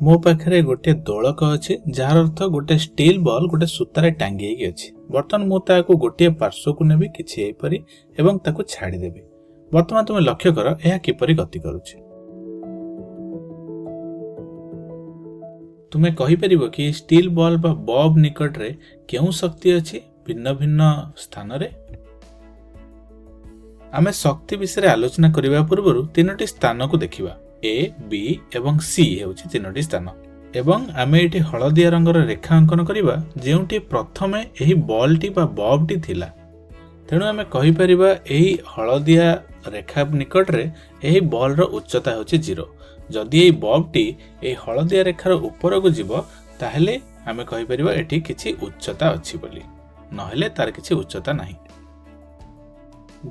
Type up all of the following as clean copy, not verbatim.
मो पाखे गोटे दोलक अच्छी जार अर्थ गोटे स्टील बॉल गोटे सूतार टांगी अच्छी। बर्तमान मुझे गोटे पार्श्व को नेबी किछि एपरि एवं ताकू छाड़ी देबी। बर्तमान तुम लक्ष्य कर यह किपरि गति करुछि। तुम्हें कहि परिबो कि स्टील बॉल बा बॉब निकट रे केउ शक्ति अछि भिन्न भिन्न स्थान रे। आमे शक्ति विषय आलोचना करिबा पूर्वरु तीनोटी स्थान को देखिबा। ए बी एवं सी हेउछि तीनोटी स्थान एवं आमे एठी हळदिया रंगर रेखा अंकन करिबा जेउठी प्रथमे एही बॉलटी बा बॉबटी थिला। तेणु आमे कहि परिबा एही हळदिया रेखा निकट रे एही बॉल रो उच्चता हेउछि 0। जदि एही बॉबटी एही हळदिया रेखार ऊपर को जिवो ताहेले आमे कहि परिबा एठी किछि उच्चता अछि बोली, नहेले तार किछि उच्चता नाही।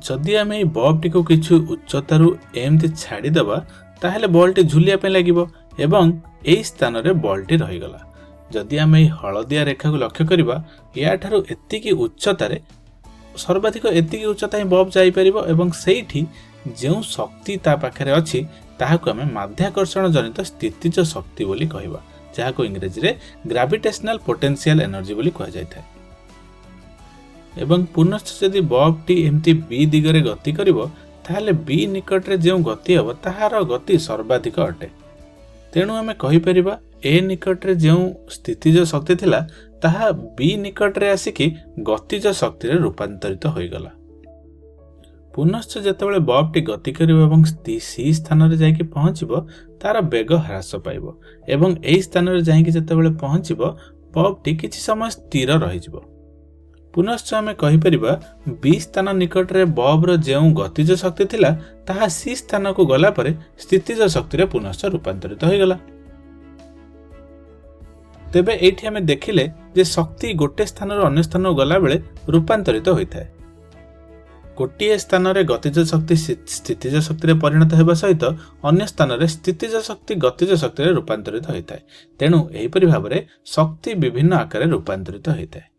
जदि आमे एही बॉबटी को किछु उच्चतारु एमति छाडी देबा ताहेले बॉलटी झुलिया पे लागिबो एवं एही स्थान रे बॉलटी रहि गला। जदि आमे एही हळदिया रेखा को लक्ष्य करिबा या ठारू एतिकी उच्चतारे सर्वाधिक एतिकी उच्चता ही बॉब जाई परिबो एवं सेठी जेउ शक्ति ता पाखरे अछि ताहाको आमे माध्याकर्षण जनित स्थितिज शक्ति बोली कहिबा, जाहाको इंग्रजी रे ग्रेविटेशनल पोटेंशियल एनर्जी बोली कहा जायथाय। एवं पुनश्च जदि बॉबटी एमती बी दिगरे गति करिवो ताहले बी निकट रे जेउ गति हबो ताहार गति सर्वाधिक अटे। तेणु आमे कहि परिबा ए निकट रे जेउ स्थितिज शक्ति थिला ताहा बी निकट रे आसिकी गतिज शक्ति रे रूपांतरित होई गला। पुनश्च जेतेबेले बॉबटी गति करिवो एवं सी स्थान रे जाईकी पहुंचिबो तार वेग ह्रास पाइबो एवं एही स्थान रे जाईकी जेतेबेले पहुंचिबो बॉबटी किछि समय स्थिर रहि जिवो। पुनश्च आमे कहि परिबा बी स्थान निकट रे बॉब रो जेउ गतिज शक्ति थिला ताहा सी स्थान को गला परे स्थितिज शक्ति रे पुनश्च रूपांतरित होई गला। तेबे एठी आमे देखिले जे शक्ति गोटे स्थान रो अन्य स्थान को गला बेले रूपांतरित होइथाय। गोटे स्थान रे गतिज शक्ति स्थितिज शक्ति रे परिणत हेबा सहित अन्य स्थान रे स्थितिज शक्ति गतिज शक्ति रे रूपांतरित होइथाय। तेणु एही परि भाबरे शक्ति विभिन्न आकार रे रूपांतरित होइथाय।